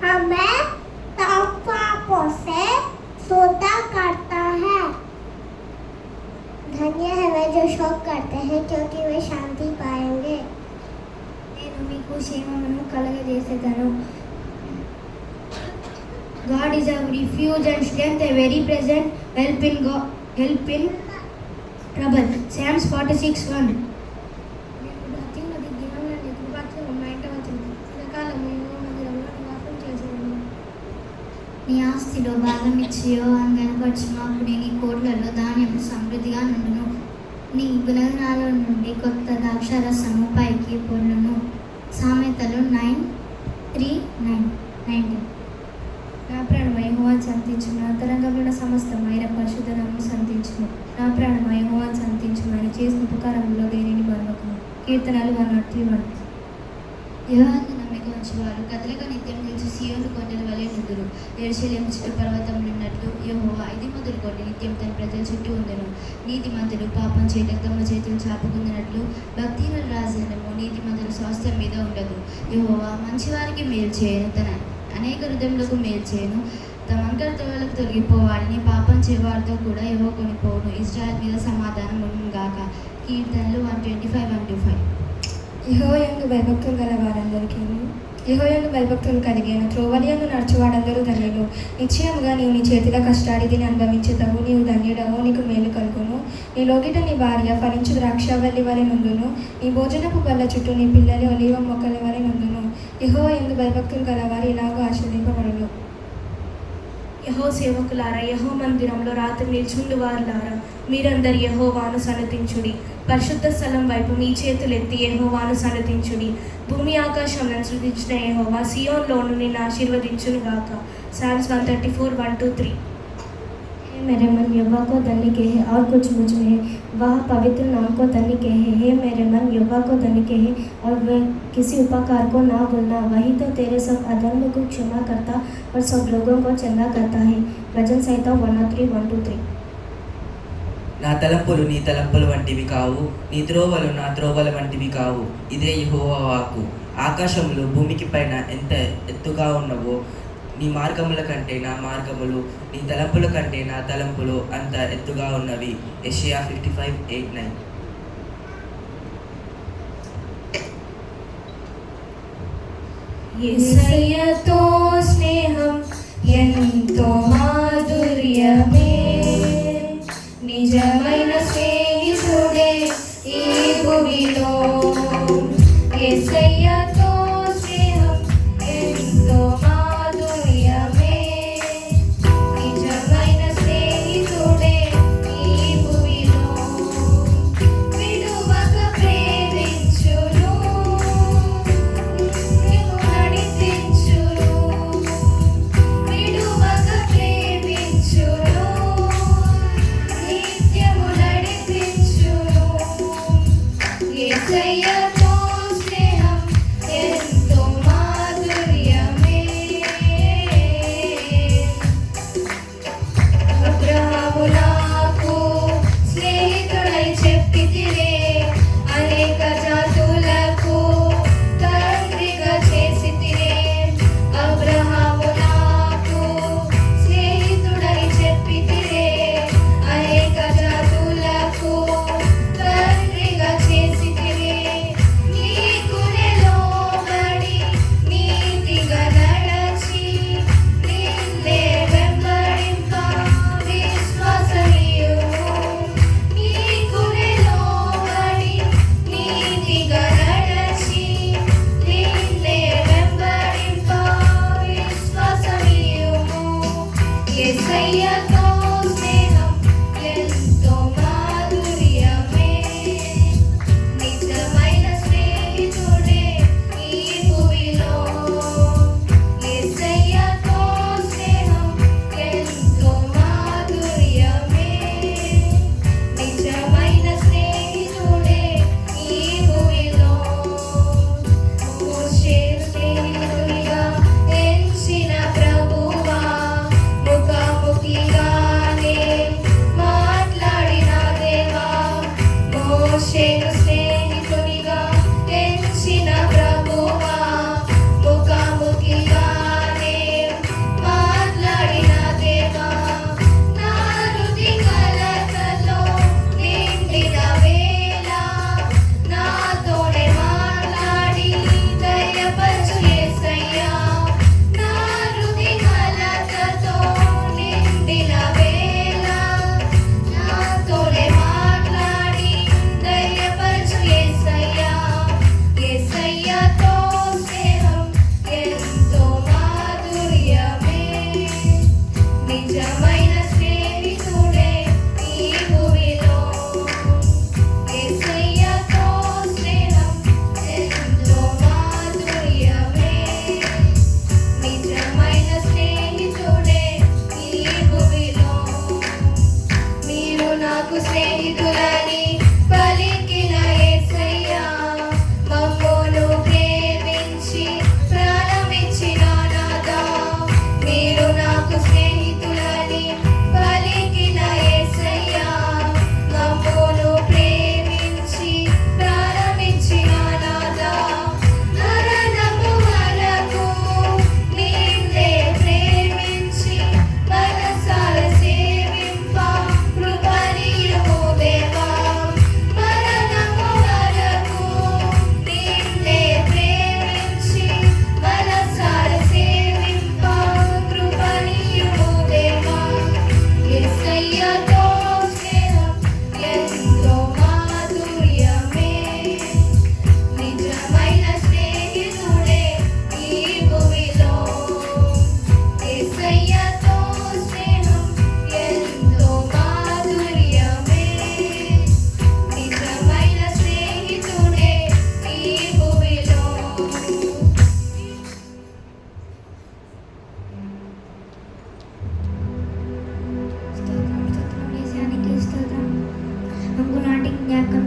हमें पापों से सौदा करता है। धन्य है वे जो शोक करते हैं, क्योंकि वे शांति पाएंगे। నేను మీకు క్షేమమును కలగజేసేదను. God is our refuge and strength, a very present help in trouble. Psalms 46:1. నీ ఆస్తిలో భాగం ఇచ్చి యెహోవాను కనపరచును, అప్పుడు నీ కోట్లలో ధాన్యము సమృద్ధిగా నుండును. నీ గుణగణాల నుండి కొత్త ద్రాక్షారసము పైకి పొర్లును. సామెతలు 9:3-19. నా ప్రాణమా యెహోవాను సంతించుము, నా అంతరంగమున సమస్తము ఆయన పరిశుద్ధ నామమును సంతించుము. నా ప్రాణమా యెహోవాను సంతించుము, ఆయన చేసిన ఉపకారములో దేనిని మరవకుము. కీర్తనలు 103:1. యెహోవాను నమ్మిక ఉంచువారు కదలిక నిత్యం నిలిచి సీయోను కొండల వలె నుందురు. యెరూషలేము చుట్టూ పర్వతములున్నట్లు యెహోవా ఇది మొదలుకొని నిత్యం తన ప్రజల చుట్టూ ఉండును. నీతిమంతుడు పాపం చేయటం తమ చేతులు చాపుకుందినట్లు భక్తిహీనుల రాజధానము నీతిమంతుల స్వాస్థ్యం మీద ఉండదు. యెహోవా మంచివారికి మేలు చేయను, తన అనేక హృదయములకు మేలు చేయను. తమ అంకర్తలకు తొలగిపోవాలని పాపం చేయవారితో కూడా యెహోవా కొనిపోవును. ఇజ్రాయెల్ మీద సమాధానం ఉండును గాక. కీర్తనలు 125-125. యెహోవాయందు భయభక్తులు గల వారందరికీ యెహోవాయందు భయభక్తులు కలిగాను. త్రోవలియందు నడుచువాడందరూ ధన్యులు. నిశ్చయముగా నీవు నీ చేతిలో కష్టాడిదిని అనుభవించుతావు. నీవు ధన్యుడవు, నీకు మేలు కలుగును. నీ లోగిట నీ భార్య ఫలించు ద్రాక్షావల్లి వలె నుండును. నీ భోజనపు బల్ల చుట్టూ నీ పిల్లలు ఒలీవ మొక్కల వలె నుండును. యెహోవాయందు భయభక్తులు గలవారు ఇలాగూ ఆశీర్వదింపబడును. యెహో సేవకులారా, యెహో మందిరంలో రాత్రి నిల్చుండు వారులారా, మీరందరు యెహోవాను సన్నతించుడి. పరిశుద్ధ స్థలం వైపు మీ చేతులెత్తి యెహోవాను సన్నతించుడి. భూమి ఆకాశములను సృజించిన యెహోవా సియోన్లోను నిన్ను ఆశీర్వదించును గాక. Psalms 134:1-3. हे मेरे मन यहोवा को धन्य के है और कुछ मुझ में है, वह पवित्र नाम को धन्य के है। हे मेरे मन यहोवा को धन्य के है और वह किसी उपकार को ना भूलना। वही तो तेरे सब अधर्म को क्षमा करता और सब लोगों को चंगा करता है। भजन संहिता 103:1-3. నా తలంపులు నీ తలంపుల వంటివి కావు, నీ త్రోవలు నా త్రోవల వంటివి కావు. ఇదే యెహోవా వాక్కు. ఆకాశములు భూమికి పైన ఎంత ఎత్తుగా ఉన్నవో నీ మార్గముల కంటే నా మార్గములు, నీ తలంపుల కంటే నా తలంపులు అంత ఎత్తుగా ఉన్నవి. యెషయా 55:8-9. యేసయ్యతో స్నేహం ఎంతో మాధుర్యమే, నిజమైన స్నేహితుడే ఈ భూమిలో. యేసయ్యతో స్నేహం ఎంతో మాధుర్యమే, నిజమైన స్నేహితుడే ఈ భూమిలో. విడువక ప్రేమించును, నిన్ను నడిపించును. విడువక ప్రేమించును, నిత్యము నడిపించును. యేసయ్యతో స్నేహం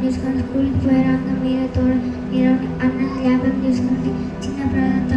చేసుకోండి. స్కూల్కి పోయాక మీరు అన్నం జ్ఞాపకం చేసుకోండి. చిన్న ప్రాంతం